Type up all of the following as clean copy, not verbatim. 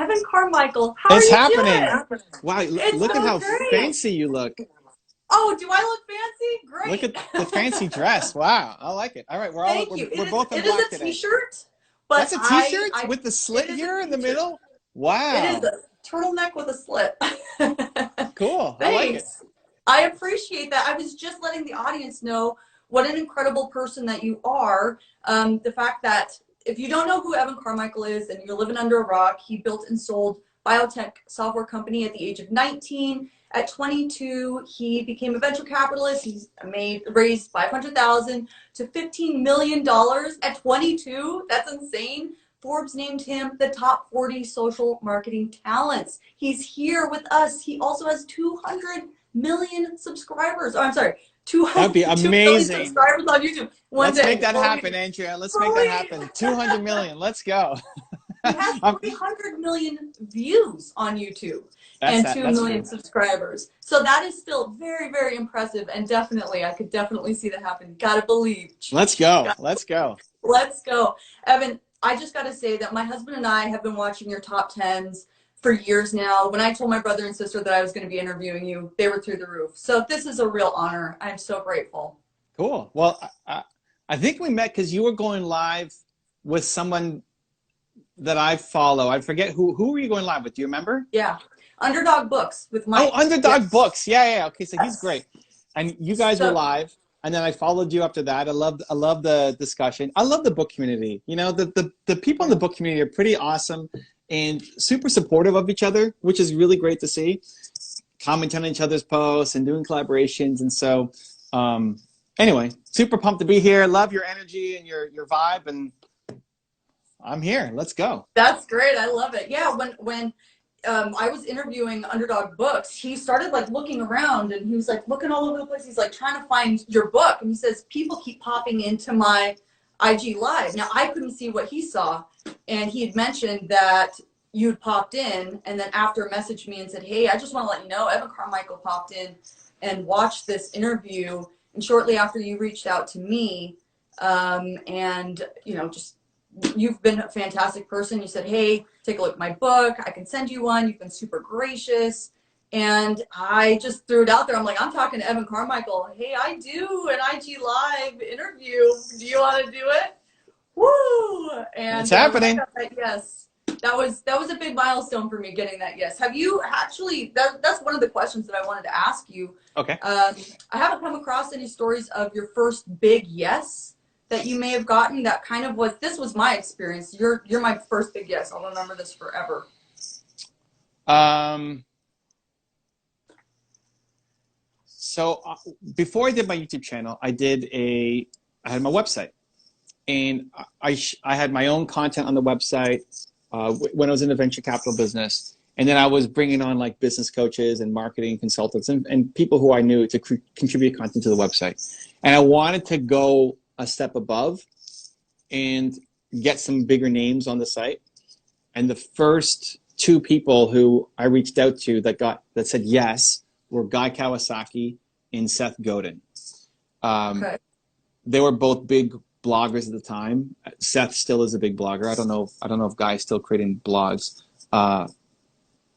Evan Carmichael, how are It's you happening. doing? Wow, It's look at so how great. fancy you look. Oh, do I look fancy? Great. Look at the fancy dress. Wow, I like it. All right, Thank you. we're both in It is black a today. t-shirt, but That's a t-shirt with the it slit is a here in the t-shirt. middle? It is Wow. a turtleneck with a slit. Cool. I like it. Thanks. I appreciate that. I was just letting the audience know what an incredible person that you are. The fact that if you don't know who Evan Carmichael is and you're living under a rock, he built and sold biotech software company at the age of 19. At 22, he became a venture capitalist. He's raised $500,000 to $15 million at 22. That's insane. Forbes named him the top 40 social marketing talents. He's here with us. He also has 200 million subscribers. Oh, I'm sorry, 200, That'd be 2 million amazing. subscribers on YouTube. Let's make that happen, Andrea. Let's make that happen. 200 million. Let's go. He has 300 million views on YouTube and 2 million subscribers. So that is still very, very impressive. And definitely, I could definitely see that happen. Gotta believe. Let's go. Let's go. Let's go. Evan, I just got to say that my husband and I have been watching your top 10s for years now. When I told my brother and sister that I was going to be interviewing you, they were through the roof. So this is a real honor. I'm so grateful. Cool. Well, I think we met because you were going live with someone that I follow. I forget who were you going live with? Do you remember? Yeah. Underdog Books with Mike. Oh, Underdog Books. Yeah. Okay, so he's great. And you guys were live. And then I followed you after that. I love the discussion. I love the book community. You know, the people in the book community are pretty awesome and super supportive of each other, which is really great to see. Commenting on each other's posts and doing collaborations. And so, anyway, super pumped to be here. Love your energy and your vibe. And I'm here. Let's go. That's great. I love it. Yeah, when I was interviewing Underdog Books, he started like looking around and he was like looking all over the place. He's like trying to find your book. And he says, people keep popping into my IG live. Now I couldn't see what he saw. And he had mentioned that you'd popped in and then after messaged me and said, hey, I just want to let you know, Evan Carmichael popped in and watched this interview. And shortly after you reached out to me and, you know, just you've been a fantastic person. You said, hey, take a look at my book. I can send you one. You've been super gracious. And I just threw it out there. I'm like, I'm talking to Evan Carmichael. Hey, I do an IG Live interview. Do you want to do it? Woo! And it's happening. Yes. That was a big milestone for me getting that yes. Have you actually, that's one of the questions that I wanted to ask you. Okay. I haven't come across any stories of your first big yes that you may have gotten that kind of was, this was my experience. You're my first big yes. I'll remember this forever. So before I did my YouTube channel, I had my website and I had my own content on the website when I was in the venture capital business. And then I was bringing on like business coaches and marketing consultants and people who I knew to contribute content to the website. And I wanted to go a step above and get some bigger names on the site. And the first two people who I reached out to that said yes were Guy Kawasaki and Seth Godin. Okay. They were both big bloggers at the time. Seth still is a big blogger. I don't know if Guy's still creating blogs.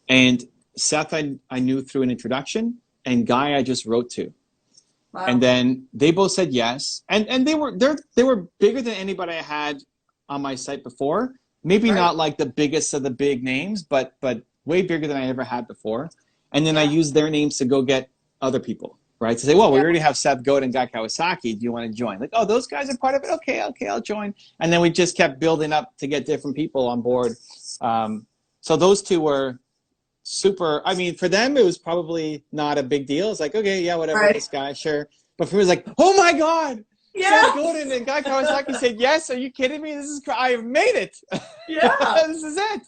And Seth I knew through an introduction, and Guy I just wrote to. Wow. And then they both said yes, and they were bigger than anybody I had on my site before. Maybe not like the biggest of the big names, but way bigger than I ever had before. And then I used their names to go get other people, right? To say, well, we already have Seth Godin and Guy Kawasaki. Do you want to join? Like, oh, those guys are part of it. Okay, I'll join. And then we just kept building up to get different people on board. So those two were super. I mean, for them, it was probably not a big deal. It's like, okay, yeah, whatever, this guy, sure. But for me, it was like, oh my God, Seth Godin and Guy Kawasaki said yes. Are you kidding me? I have made it. Yeah, this is it.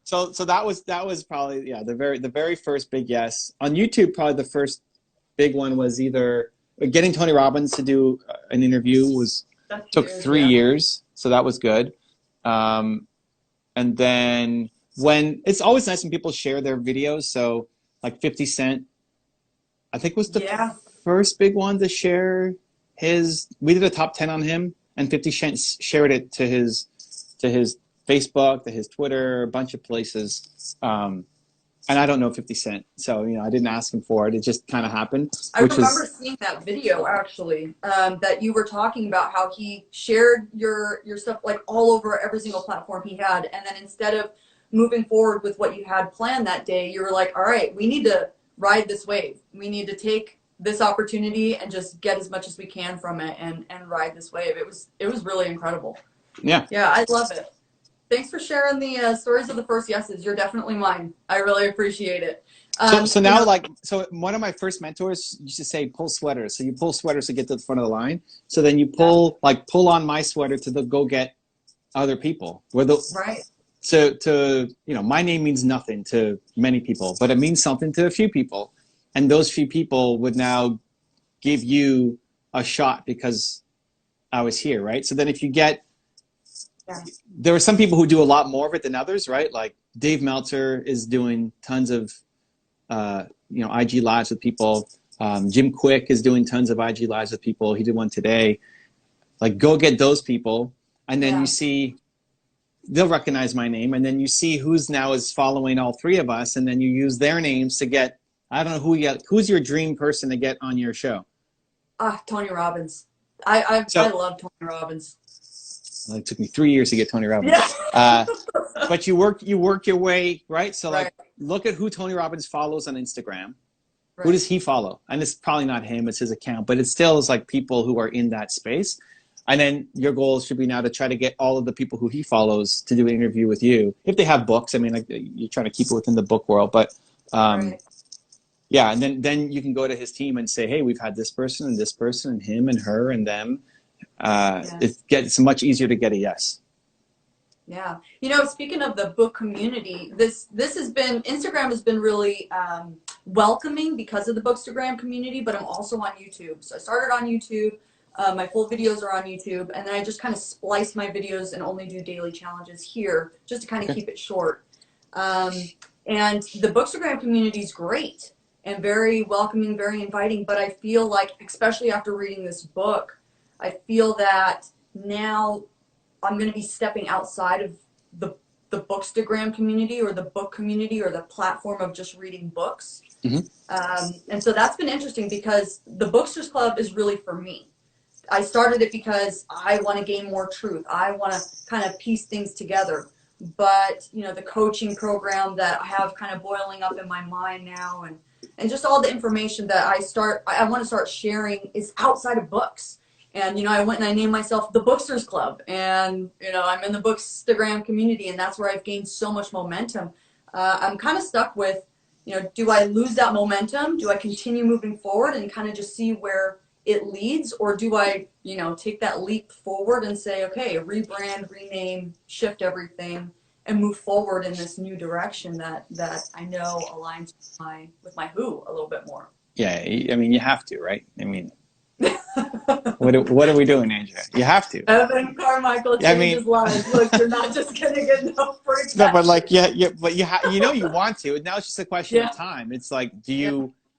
So that was probably the very first big yes on YouTube. Probably the first big one was either getting Tony Robbins to do an interview took 3 years, so that was good. And then when it's always nice when people share their videos. So like 50 Cent, I think was the first big one to share his. We did a top 10 on him, and 50 Cent shared it to his Facebook, to his Twitter, a bunch of places. And I don't know 50 Cent, so I didn't ask him for it. It just kind of happened, I which remember was seeing that video actually, that you were talking about how he shared your stuff like all over every single platform he had, and then instead of moving forward with what you had planned that day, you were like, all right, we need to ride this wave. We need to take this opportunity and just get as much as we can from it and ride this wave. It was really incredible. yeah. Yeah, I love it. Thanks for sharing the stories of the first yeses. You're definitely mine. I really appreciate it. So now, so one of my first mentors used to say, pull sweaters. So you pull sweaters to get to the front of the line. So then you pull on my sweater to go get other people. Right. So my name means nothing to many people, but it means something to a few people. And those few people would now give you a shot because I was here, right? So then if you get, there are some people who do a lot more of it than others, right? Like Dave Meltzer is doing tons of, IG lives with people. Jim Quick is doing tons of IG lives with people. He did one today. Like, go get those people, and then you see they'll recognize my name, and then you see who's now is following all three of us, and then you use their names to get. I don't know who's your dream person to get on your show. Tony Robbins. I love Tony Robbins. Well, it took me 3 years to get Tony Robbins. Yeah. But you work your way, right? So like, look at who Tony Robbins follows on Instagram. Right. Who does he follow? And it's probably not him, it's his account, but it still is like people who are in that space. And then your goal should be now to try to get all of the people who he follows to do an interview with you. If they have books, I mean, like, you're trying to keep it within the book world, but yeah. And then you can go to his team and say, hey, we've had this person and him and her and them. It's much easier to get a yes. Yeah. Speaking of the book community, Instagram has been really welcoming because of the Bookstagram community, but I'm also on YouTube. So I started on YouTube. My full videos are on YouTube, and then I just kind of splice my videos and only do daily challenges here just to kind of keep it short. And the Bookstagram community is great and very welcoming, very inviting, but I feel like, especially after reading this book, I feel that now I'm going to be stepping outside of the Bookstagram community or the book community or the platform of just reading books. Mm-hmm. And so that's been interesting because the Booksters Club is really for me. I started it because I want to gain more truth. I want to kind of piece things together. But, the coaching program that I have kind of boiling up in my mind now and just all the information that I want to start sharing is outside of books. And, I went and I named myself the Booksters Club. And, I'm in the Bookstagram community, and that's where I've gained so much momentum. I'm kind of stuck with, do I lose that momentum? Do I continue moving forward and kind of just see where it leads? Or do I, take that leap forward and say, okay, rebrand, rename, shift everything, and move forward in this new direction that I know aligns with my who a little bit more? Yeah, I mean, you have to, right? I mean... What are we doing, Andrea? You have to. Evan Carmichael changes lives. Look, you're not just gonna get no free. No, but like, but you want to. Now it's just a question of time. It's like, do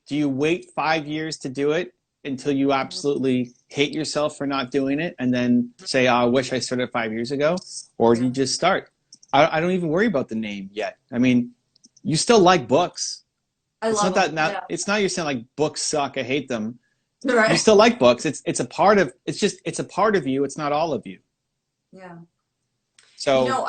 you wait 5 years to do it until you absolutely hate yourself for not doing it, and then say, oh, I wish I started 5 years ago, or do you just start? I don't even worry about the name yet. I mean, you still like books. It's not you're saying like books suck, I hate them. Right. You still like books. It's a part of you. It's not all of you. Yeah. So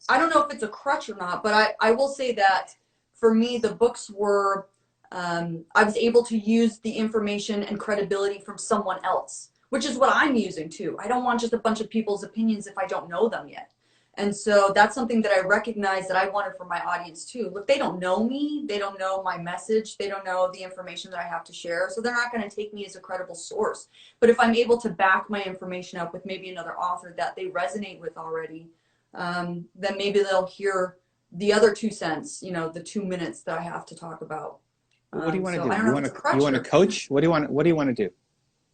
I don't know if it's a crutch or not, but I will say that for me the books were I was able to use the information and credibility from someone else, which is what I'm using too. I don't want just a bunch of people's opinions if I don't know them yet. And so that's something that I recognize that I wanted for my audience too. Look, they don't know me. They don't know my message. They don't know the information that I have to share. So they're not going to take me as a credible source. But if I'm able to back my information up with maybe another author that they resonate with already, then maybe they'll hear the other 2 cents, the 2 minutes that I have to talk about. What do you want to do? You want to coach? What do you want to do?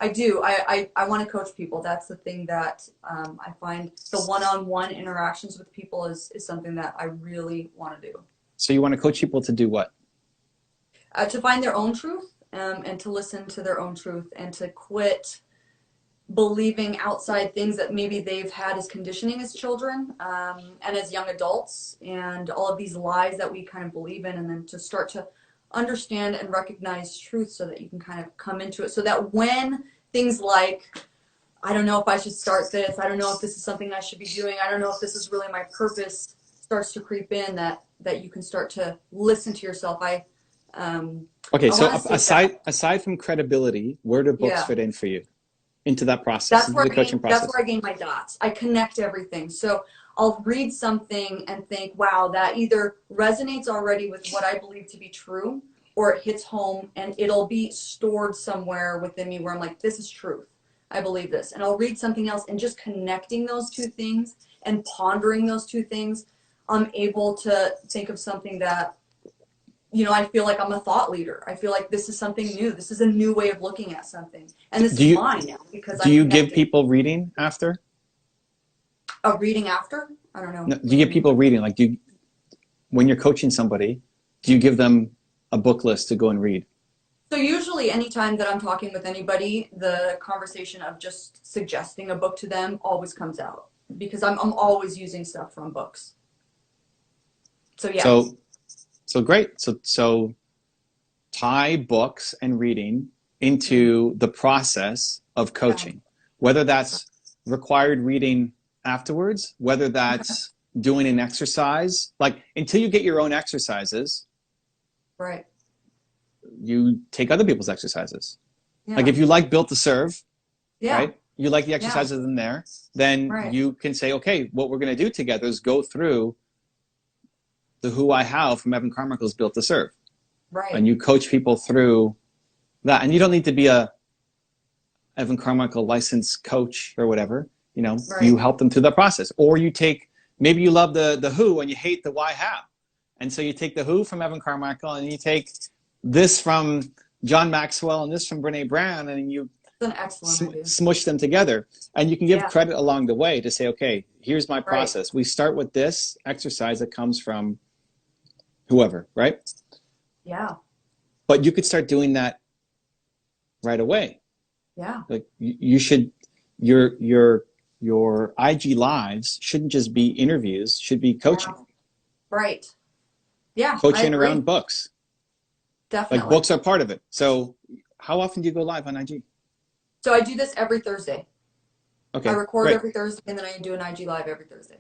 I do. I want to coach people. That's the thing that I find the one-on-one interactions with people is something that I really want to do. So you want to coach people to do what? To find their own truth and to listen to their own truth and to quit believing outside things that maybe they've had as conditioning as children, and as young adults, and all of these lies that we kind of believe in, and then to start to understand and recognize truth so that you can kind of come into it, so that when things like, I don't know if I should start this, I don't know if this is something I should be doing, I don't know if this is really my purpose, starts to creep in, that you can start to listen to yourself. Okay, I so want to say that, aside from credibility, where do books yeah. fit in for you into that process, into the coaching That's process? where I gain my dots. I connect everything. So I'll read something and think, wow, that either resonates already with what I believe to be true, or it hits home and it'll be stored somewhere within me where I'm like, this is truth. I believe this. And I'll read something else, and just connecting those two things and pondering those two things, I'm able to think of something that, I feel like I'm a thought leader. I feel like this is something new. This is a new way of looking at something. And this Do is you mine now because do I'm you give connecting. people reading after? A reading after? I don't know. No, What do do you you give mean? people reading? Like, when you're coaching somebody, do you give them a book list to go and read? So usually anytime that I'm talking with anybody, the conversation of just suggesting a book to them always comes out, because I'm always using stuff from books. So yeah. So great. So tie books and reading into the process of Yeah. coaching, whether that's required reading afterwards, whether Okay. that's doing an exercise, like until you get your own exercises, Right. you take other people's exercises. Like Yeah. if you like Built to Serve, Yeah. right? You like the Yeah. exercises in there, then Right. you can say, okay, what we're going to do together is go through the Who I How from Evan Carmichael's Built to Serve. And Right. you coach people through that. And you don't need to be a Evan Carmichael licensed coach or whatever. You Right. help them through the process. Or you take, maybe you love the Who and you hate the Why How. And so you take the Who from Evan Carmichael and you take this from John Maxwell and this from Brene Brown, and you That's an excellent idea. smush them together. And you can give Yeah. credit along the way to say, okay, here's my Right. process. We start with this exercise that comes from whoever, right? Yeah. But you could start doing that right away. Yeah. Like you should, your IG lives shouldn't just be interviews, should be coaching. Yeah. Right. Yeah. I Coaching agree. around books. Like Definitely. books are part of it. So how often do you go live on IG? So I do this every Thursday. Okay, I record great. every Thursday, and then I do an IG live every Thursday.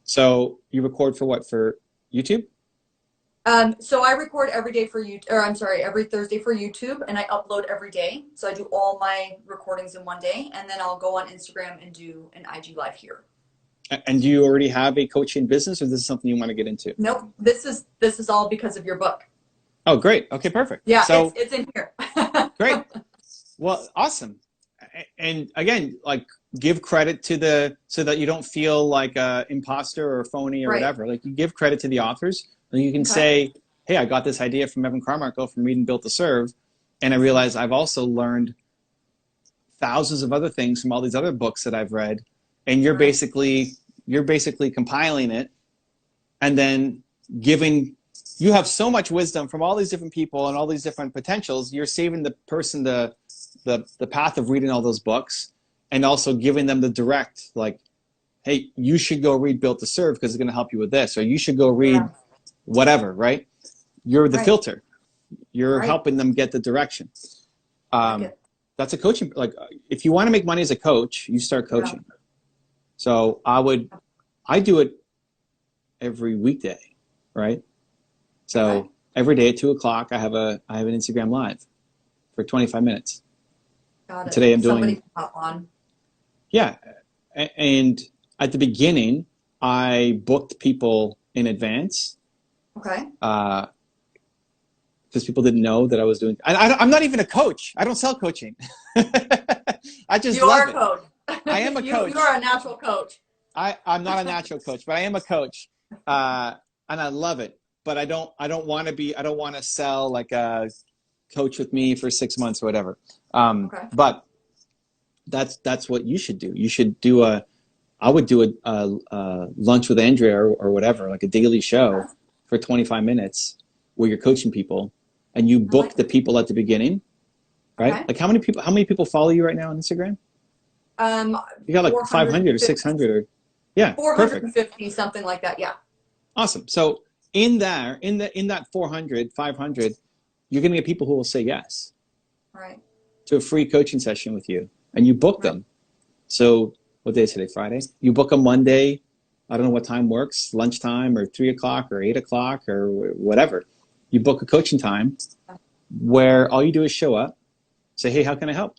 So you record for what? For YouTube? So I record every day for you, or I'm sorry, every Thursday for YouTube, and I upload every day. So I do all my recordings in one day, and then I'll go on Instagram and do an IG live here. And do you already have a coaching business, or this is something you want to get into? Nope, this is all because of your book. Oh, great. Okay, perfect. Yeah, so it's in here. great. Well, awesome. And again, like give credit to so that you don't feel like a imposter or a phony or Right. whatever. Like you give credit to the authors. And you can Okay. say, hey, I got this idea from Evan Carmichael from reading Built to Serve, and I realized I've also learned thousands of other things from all these other books that I've read, and you're Right. basically compiling it and then giving. You have so much wisdom from all these different people and all these different potentials. You're saving the person the path of reading all those books, and also giving them the direct, like, hey, you should go read Built to Serve because it's going to help you with this, or you should go read Yeah. whatever, right? You're the Right. filter. You're Right. helping them get the direction. Like it. That's a coaching. Like, if you want to make money as a coach, you start coaching. Yeah. So I do it every weekday, right? So Okay. every day at 2:00, I have an Instagram live for 25 minutes. Got it. Today I'm Somebody doing, can hop on. yeah. And at the beginning, I booked people in advance. Okay. Because people didn't know that I was doing. I'm not even a coach. I don't sell coaching. I just You love are a it. coach. I am a coach. You are a natural coach. I'm not a natural coach, but I am a coach, and I love it. But I don't want to be. I don't want to sell like a coach with me for 6 months or whatever. Okay. But that's what you should do. You should do I would do a lunch with Andrea or whatever, like a daily show for 25 minutes where you're coaching people, and you book the people at the beginning, right? Okay. Like how many people follow you right now on Instagram? You got like 500 or 450, 600 or yeah, perfect. 450, something like that. Yeah. Awesome. So in that 400, 500, you're going to get people who will say yes Right. to a free coaching session with you, and you book Right. them. So what day is today? Friday. You book them Monday. I don't know what time works, lunchtime or 3 o'clock or 8 o'clock or whatever. You book a coaching time where all you do is show up, say, hey, how can I help?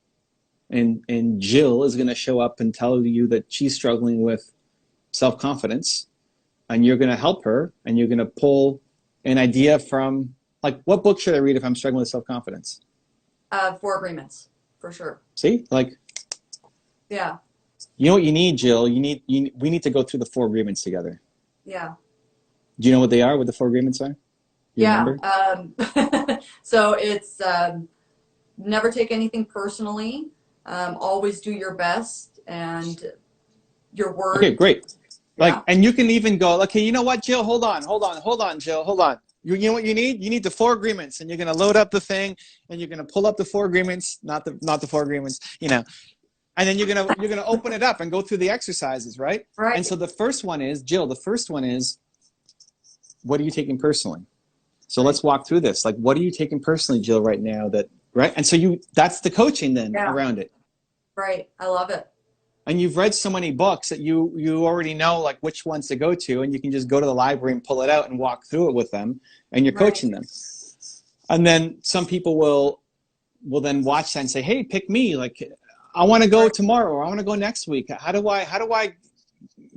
And Jill is going to show up and tell you that she's struggling with self-confidence, and you're going to help her, and you're going to pull an idea from, like, what book should I read if I'm struggling with self-confidence? 4 Agreements, for sure. See, like, Yeah. you know what you need, Jill? We need to go through the 4 agreements together. Yeah. Do you know what they are? What the 4 agreements are? You remember? So it's never take anything personally. Always do your best, and your word. Okay, great. Like, Yeah. and you can even go, okay, you know what, Jill? Hold on, Jill, hold on. You know what you need? You need the 4 agreements, and you're going to load up the thing, and you're going to pull up the 4 agreements, not the 4 agreements, you know. And then you're gonna open it up and go through the exercises, right? Right. And so the first one is, Jill, what are you taking personally? So let's walk through this. Like, what are you taking personally, Jill, right now? Right? And so that's the coaching then around it. Right. I love it. And you've read so many books that you already know, like, which ones to go to, and you can just go to the library and pull it out and walk through it with them, and you're coaching them. And then some people will then watch that and say, hey, pick me. Like, I want to go tomorrow, or I want to go next week. How do I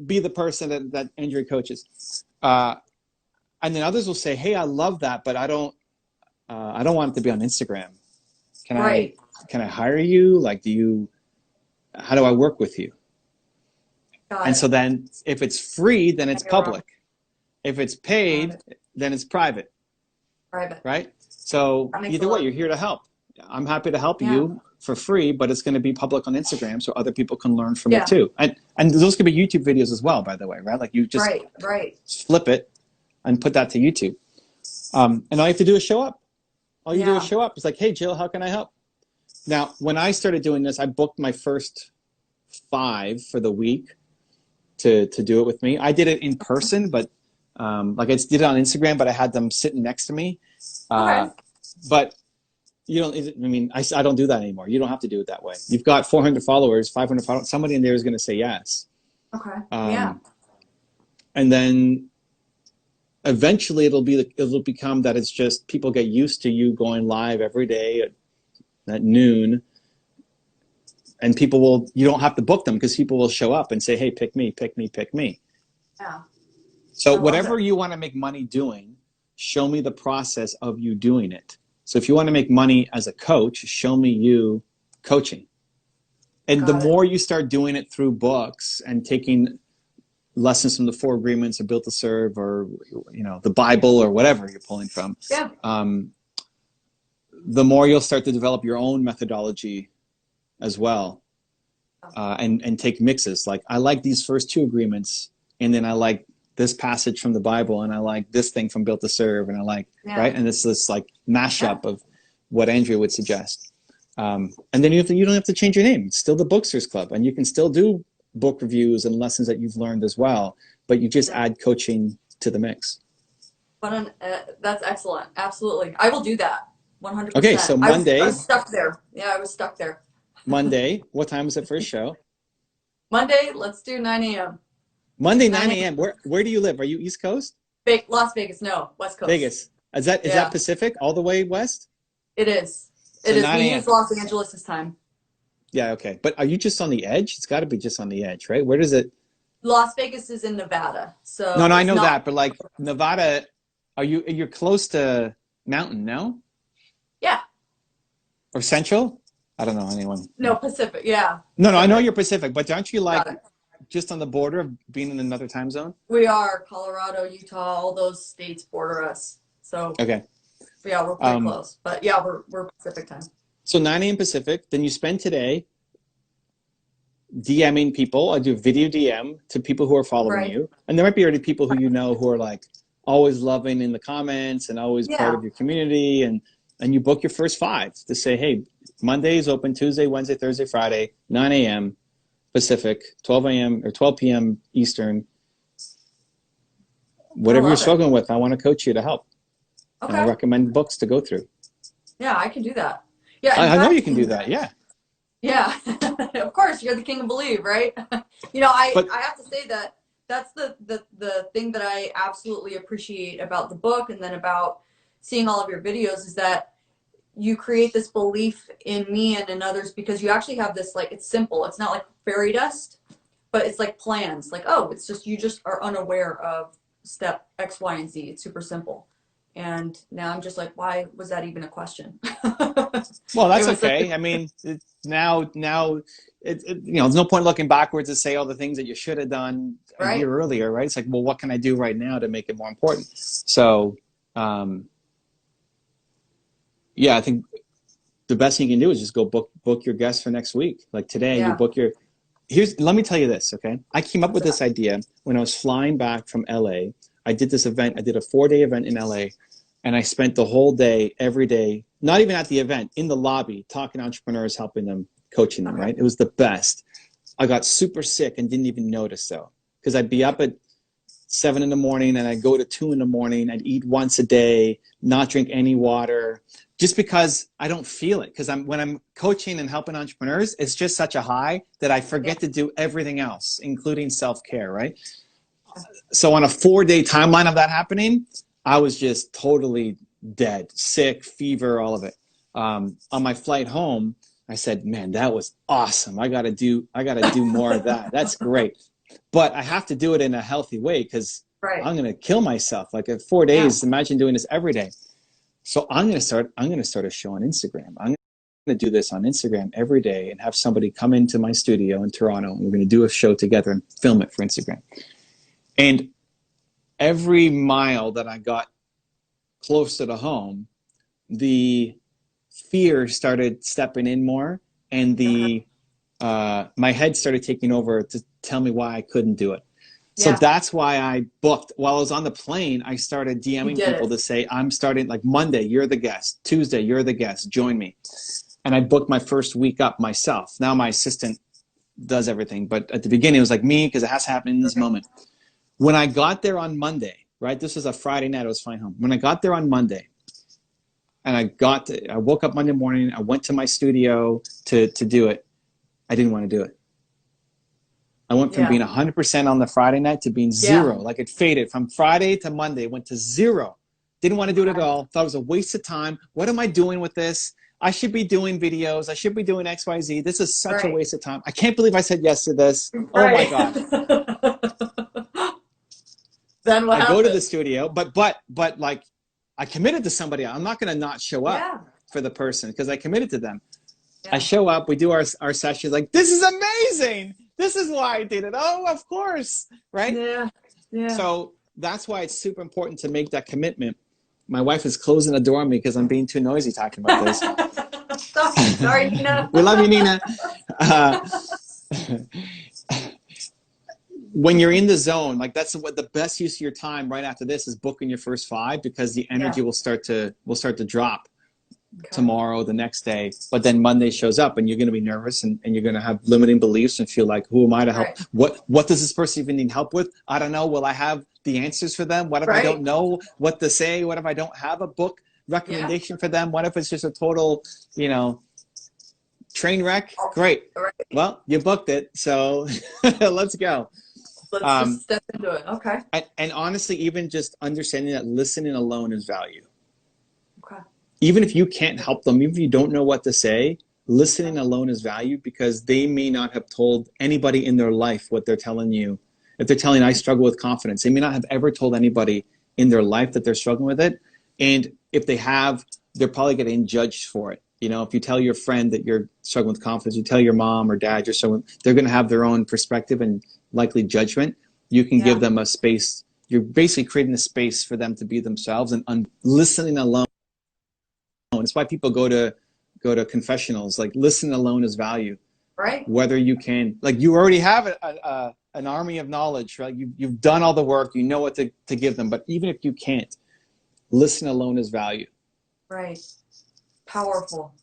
be the person that Andrea coaches? And then others will say, hey, I love that, but I don't want it to be on Instagram. Can I hire you? Like, how do I work with you? And so then if it's free, then it's public. If it's paid, then it's private. Private. Right? So either way, you're here to help. I'm happy to help you for free, but it's going to be public on Instagram so other people can learn from it too. And those could be YouTube videos as well, by the way, right? Like, you just flip it and put that to YouTube. And all you have to do is show up. All you do is show up. It's like, hey, Jill, how can I help? Now, when I started doing this, I booked my first 5 for the week to do it with me. I did it in person, but like, I did it on Instagram, but I had them sitting next to me. But you don't, I mean, I don't do that anymore. You don't have to do it that way. You've got 400 followers, 500 followers. Somebody in there is going to say yes. Okay. And then eventually it'll become that it's just people get used to you going live every day at noon, and you don't have to book them because people will show up and say, hey, pick me, pick me, pick me. Yeah. So whatever you want to make money doing, show me the process of you doing it. So if you want to make money as a coach, show me you coaching. And the more you start doing it through books and taking lessons from the 4 agreements or Built to Serve, or, you know, the Bible or whatever you're pulling from, the more you'll start to develop your own methodology as well, and take mixes. Like, I like these first 2 agreements, and then I like this passage from the Bible, and I like this thing from Built to Serve, and I like, right? And it's this like mashup of what Andrea would suggest. And then you don't have to change your name. It's still the Booksters Club, and you can still do book reviews and lessons that you've learned as well, but you just add coaching to the mix. That's excellent. Absolutely. I will do that. 100%. Okay, so Monday. I was stuck there. Yeah, I was stuck there. Monday, what time was the first show? Monday, let's do 9 a.m. Monday, 9 a.m. Where do you live? Are you East Coast? Las Vegas. No, West Coast. Vegas. Is that Pacific all the way west? It is. So it is. We use Los Angeles' time. Yeah, okay. But are you just on the edge? It's got to be just on the edge, right? Where does it? Las Vegas is in Nevada. So no, I know that, but like Nevada, you're close to mountain, no? Yeah. Or Central? I don't know anyone. No, Pacific, yeah. No, I know you're Pacific, but aren't you like just on the border of being in another time zone? We are. Colorado, Utah, all those states border us. So okay. Yeah, we're pretty close. But yeah, we're Pacific time. So 9 a.m. Pacific. Then you spend today DMing people. I do a video DM to people who are following you. And there might be already people who you know who are like always loving in the comments and always part of your community. And you book your first 5 to say, hey, Monday is open, Tuesday, Wednesday, Thursday, Friday, 9 a.m. Pacific, 12 a.m. or 12 p.m. Eastern. Whatever you're struggling with, I want to coach you to help. Okay. And I recommend books to go through. Yeah, I can do that. Yeah, I know you can do that. Yeah. Yeah, of course, you're the king of believe, right? I have to say that that's the thing that I absolutely appreciate about the book, and then about seeing all of your videos, is that you create this belief in me and in others, because you actually have this, like, it's simple. It's not like fairy dust, but it's like plans. Like, oh, it's just, you just are unaware of step X, Y, and Z. It's super simple. And now I'm just like, why was that even a question? Well, that's okay. I mean, now, there's no point looking backwards to say all the things that you should have done a year earlier, right? It's like, well, what can I do right now to make it more important? So, yeah, I think the best thing you can do is just go book your guests for next week. Like today, you book your. Let me tell you this, okay? I came up with this idea when I was flying back from LA. I did this event. I did a 4-day event in LA, and I spent the whole day, every day, not even at the event, in the lobby, talking to entrepreneurs, helping them, coaching them, right? It was the best. I got super sick and didn't even notice, though, because I'd be up at 7 in the morning and I'd go to 2 in the morning. I'd eat once a day, not drink any water, just because I don't feel it. Because when I'm coaching and helping entrepreneurs, it's just such a high that I forget to do everything else, including self-care, right? So on a 4-day timeline of that happening, I was just totally dead, sick, fever, all of it. On my flight home, I said, man, that was awesome. I gotta do more of that. That's great. But I have to do it in a healthy way, because I'm gonna kill myself. Like, at 4 days, imagine doing this every day. So I'm gonna start a show on Instagram. I'm gonna do this on Instagram every day and have somebody come into my studio in Toronto, and we're gonna do a show together and film it for Instagram. And every mile that I got closer to home, the fear started stepping in more, and my head started taking over to tell me why I couldn't do it. So that's why I booked. While I was on the plane, I started DMing people to say, I'm starting, like, Monday, you're the guest. Tuesday, you're the guest. Join me. And I booked my first week up myself. Now my assistant does everything. But at the beginning, it was like me, because it has to happen in this moment. When I got there on Monday, right? This was a Friday night. I was flying home. When I got there on Monday, and I woke up Monday morning, I went to my studio to do it. I didn't want to do it. I went from being 100% on the Friday night to being 0. Like, it faded from Friday to Monday. It went to 0. Didn't want to do it at all. Thought it was a waste of time. What am I doing with this? I should be doing videos. I should be doing X, Y, Z. This is such a waste of time. I can't believe I said yes to this. Oh my God. Then what happened? I go to the studio, but like, I committed to somebody. I'm not going to not show up for the person, because I committed to them. I show up, we do our sessions, like, this is amazing. This is why I did it. Oh, of course. Right? Yeah. So that's why it's super important to make that commitment. My wife is closing the door on me because I'm being too noisy talking about this. Sorry, Nina. We love you, Nina. When you're in the zone, like, that's what the best use of your time right after this is booking your first 5, because the energy will start to drop tomorrow, the next day. But then Monday shows up, and you're going to be nervous, and you're going to have limiting beliefs and feel like, who am I to help? What does this person even need help with? I don't know. Will I have the answers for them? What if I don't know what to say? What if I don't have a book recommendation for them? What if it's just a total, train wreck? Great. Well, you booked it, so let's go. Let's just step into it. Okay. And honestly, even just understanding that listening alone is value. Okay. Even if you can't help them, even if you don't know what to say, listening alone is value, because they may not have told anybody in their life what they're telling you. If they're telling, I struggle with confidence, they may not have ever told anybody in their life that they're struggling with it. And if they have, they're probably getting judged for it. If you tell your friend that you're struggling with confidence, you tell your mom or dad you're struggling, they're going to have their own perspective and likely judgment. You can give them a space. You're basically creating a space for them to be themselves, and listening alone. It's why people go to confessionals. Like, listening alone is value. Right. Whether you can, like, you already have an army of knowledge, right? You've done all the work. You know what to give them. But even if you can't, listen alone is value. Right. Powerful.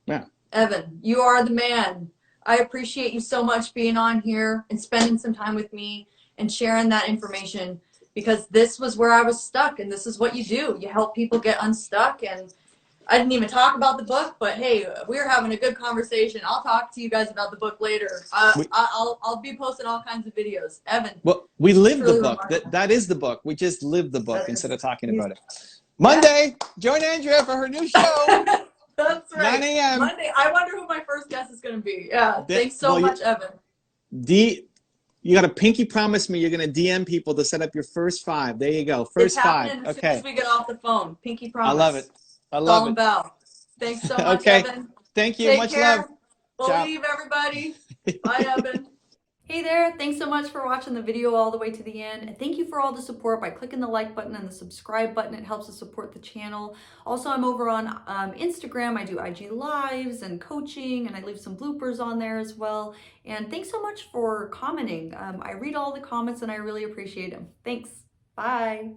Yeah. Evan, you are the man. I appreciate you so much being on here and spending some time with me and sharing that information, because this was where I was stuck, and this is what you do. You help people get unstuck. And I didn't even talk about the book, but hey, we're having a good conversation. I'll talk to you guys about the book later. I'll be posting all kinds of videos. Evan, Well, we live the truly book. remarkable. That is the book. We just live the book That instead is, of talking about it. Monday, join Andrea for her new show, That's 9 right. a.m. Monday. I wonder who my first guest is going to be. Yeah. Thanks so Well, much, Evan. you got to pinky promise me you're going to DM people to set up your first 5. There you go. It's First 5. happening as soon Okay. as we get off the phone. Pinky promise. I love it. I It's love all it. about. Thanks so much, Okay. Evan. Thank you. Take Much care. love. We'll Ciao. leave, everybody. Bye, Evan. Hey there, thanks so much for watching the video all the way to the end. And thank you for all the support by clicking the like button and the subscribe button. It helps us support the channel. Also, I'm over on Instagram. I do IG Lives and coaching, and I leave some bloopers on there as well. And thanks so much for commenting. I read all the comments and I really appreciate them. Thanks. Bye.